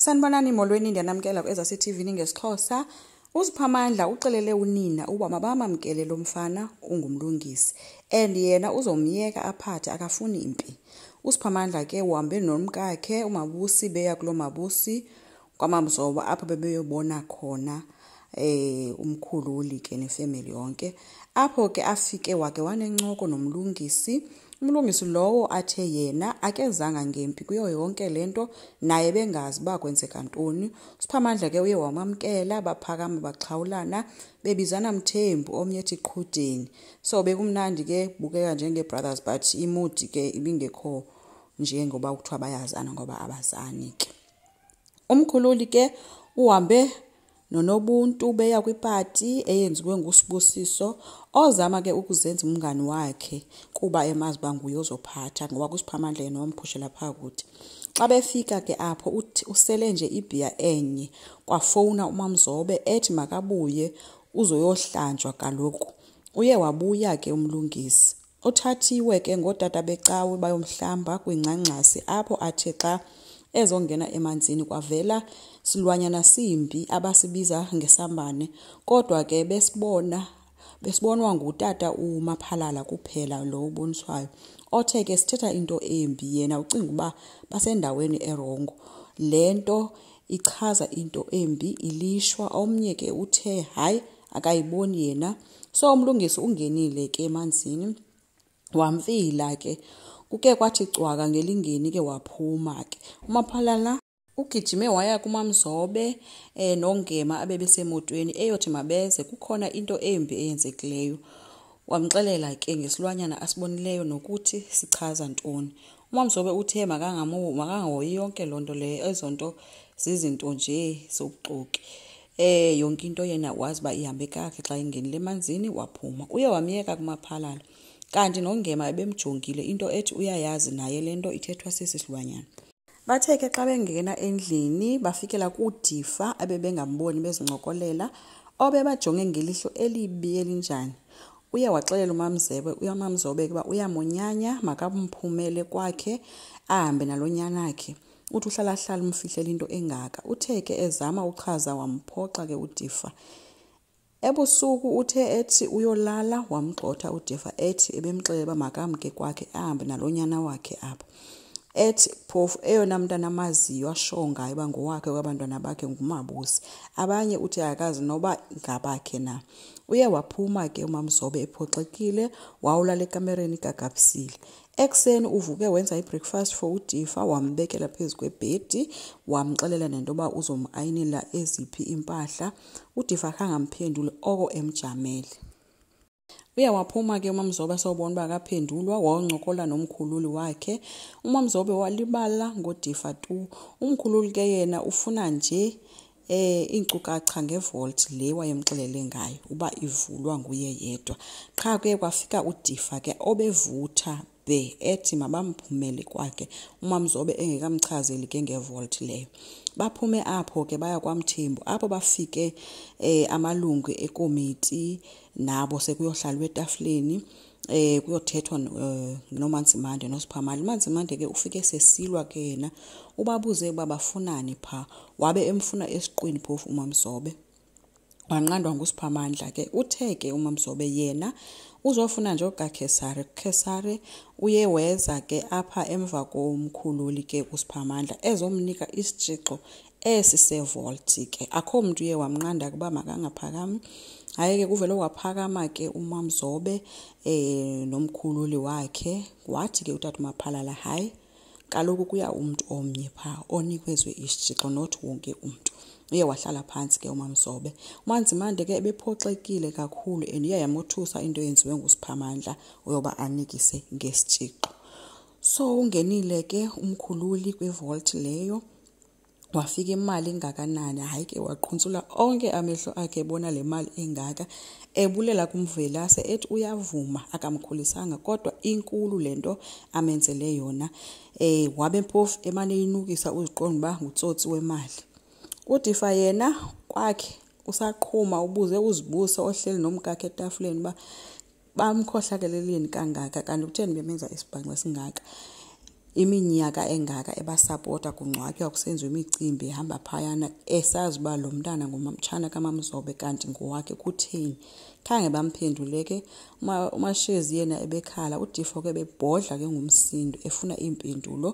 Sanibonani molweni ndiyanamkela ku-Ezasi TV ngesixhosa. USiphamandla uxelele unina uba mabamamkele lo mfana ungumlungisi and yena uzomyeka aphathe akafuni impi. USiphamandla ke uhambe nomkakhe uMabusi beya kulo Mabusi kwaMamzoba apho bebeyobona khona umkhululi ke nefamily yonke. Apho ke afike wake wanencoko nomlungisi. Umlungisi lowo athe yena akezanga ngempi kuyo yonke lento naye bengazi bakwenzeka ntoni. USiphamandla ke uye wamamkela baphakama baxhawulana bebizana Mthembu omnye ethi Qhudeni. So bekumnandi ke bukeka njenge brothers but imudi ke ibingekho nje ngoba kuthiwa bayazana ngoba abazani ke. Umkhululi ke uhambe nonobuntu beya kwipati eyenziwe nguSibusiso ozama ke ukuzenza umngani wakhe kuba emazi banguye ozophatha ngoba kuSiphamandla yena wamphushela phakathi. Xa befika ke apho usele nje ibhiya enye kwafona uMamzobe ethi makabuye uzoyohlanjwa kaloku. Uye wabuya ke umlungisi. Uthathiwe ke ngotata becawe bayomhlamba kwingcangcasi apho athe xa ezongena emanzini kwavela silwanyana simbi abasibiza ngesambane kodwa ke besibonwa ngutata uMaphalala kuphela lo uboniswayo. Othe ke sithetha into embi yena ucinga uba basendaweni erongo. Lento ichaza into embi ilishwa omnye ke uthe hayi akayiboni yena. So umlungisi ungenile ke emanzini wamfila ke kuke kwathi cwaka ngelingeni ke waphuma ke. uMaphalala ugijime waya kuMamzobe nongema abebesemotweni eyothi mabeze kukhona into embi eyenzekileyo. Wamxelela ke ngesilwanyana asibonileyo nokuthi sichaza ntoni. uMamzobe uthe makangahoyi yonke lonto leyo ezonto zizinto nje zobuxoki. Yonke into yena wazi ba ihambe kakhe xa ingenile emanzini waphuma. Uye wamyeka kuMaphalala. Kanti nongema bemjongile into ethi uyayazi naye lento ithethwa sesisilwanyana. Bathe ke xa bengena endlini bafikela kuDifa abebengamboni bezincokolela obebajonge ngelihlo elibi elinjani. Uye waxelela uMamzobe kuba uyamonyanya makamphumele kwakhe ahambe nalonyana wakhe. Uthi uhlala umfihlela into engaka. Uthe ke ezama uchaza wamphoxa ke uDifa. Ebusuku uthe ethi uyolala wamgxotha uDifa ethi ebemxeleba makamke kwakhe ahambe nalonyana wakhe apho. Ethi phofu eyona mntana amaziyo ashongayo bangowakhe kwabantwana bakhe nguMabusi. Abanye uthi akazi noba ngabakhe na. Uye waphuma ke uMamzobe ephoxekile wawulala ekamereni gagabisile. Ekseni uvuke wenza ibreakfast for uDifa wambekela phezu kwebhedi wamxelela nento ba uzomayinela eziphi impahla. uDifa kangamphendule oko emjamele. Uye waphuma ke uMamzobe sawubona uba akaphendulwa wancokola nomkhululi wakhe. uMamzobe walibala ngoDifa tu. Umkhululi ke yena ufuna nje inkcukacha ngevault le wayemxelele ngayo uba ivulwa nguye yedwa. Qha ke kwafika uDifa ke obevutha ethi mabamphumele kwakhe uMamzobe engekamchazeli ke ngevault leyo. Baphume apho ke baya kwaMthembu apho bafike amalungu ekomiti nabo sekuyohlalwa etafuleni kuyothethwa noManzimande noSiphamandla. uManzimande ke ufike sesilwa ke yena ubabuze uba bafunani pha wabe emfuna esiqwini phofu uMamzobe. Wanqandwa nguSiphamandla ke uthe ke uMamzobe yena uzofuna nje uGakhesare uye weza ke apha emva komkhululi ke uSiphamandla ezomnika isitshixo esisevault ke. Akho umuntu uye wamnqanda kuba makangaphakami. Hayi ke kuvele waphakama ke uMamzobe nomkhululi wakhe. Wathi ke utata uMaphalala hayi kaloku kuya umuntu omnye pha onikwezwe isitshixo not wonke umuntu. Uye wahlala phansi ke uMamzobe. uManzimande ke ebephoxekile kakhulu endiye yamothusa into yenziwe nguSiphamandla uyoba anikise ngesitshixo. So ungenile ke umkhululi kwivault leyo wafika imali engakanani. Hayi ke waqhuntsula onke amehlo akhe ebona le mali engaka ebulela kumvelase ethi uyavuma akamkhulisanga kodwa inkulu lento amenzele yona. Wabe phofu emane inukisa uziqonda ba ngutsotsi wemali. uDifa yena kwakhe usaqhuma ubuze uzibuso ohleli nomkakhe etafuleni ba bamkhohlakeleleni kangaka kanti kutheni bemenza isibhanqa singaka. iminyaka engaka ebasapota kungcwatywa kusenziwa imicimbi ehamba phayana esazi uba lo mntana ngumamtshana kaMamzobe kanti ngowakhe kutheni. Khange bamphendule ke uMashezi yena ebekhala uDifo ke bebhodla ke ngumsindo efuna impendulo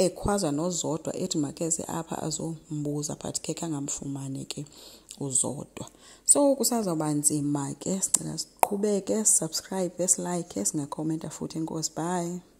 ekhwaza noZodwa ethi makeze apha azombuza but ke kangamfumane ke uZodwa. So kusazoba nzima ke sicela siqhubeke, subscribe, like, singakhomenta futhi. Enkosi, bye.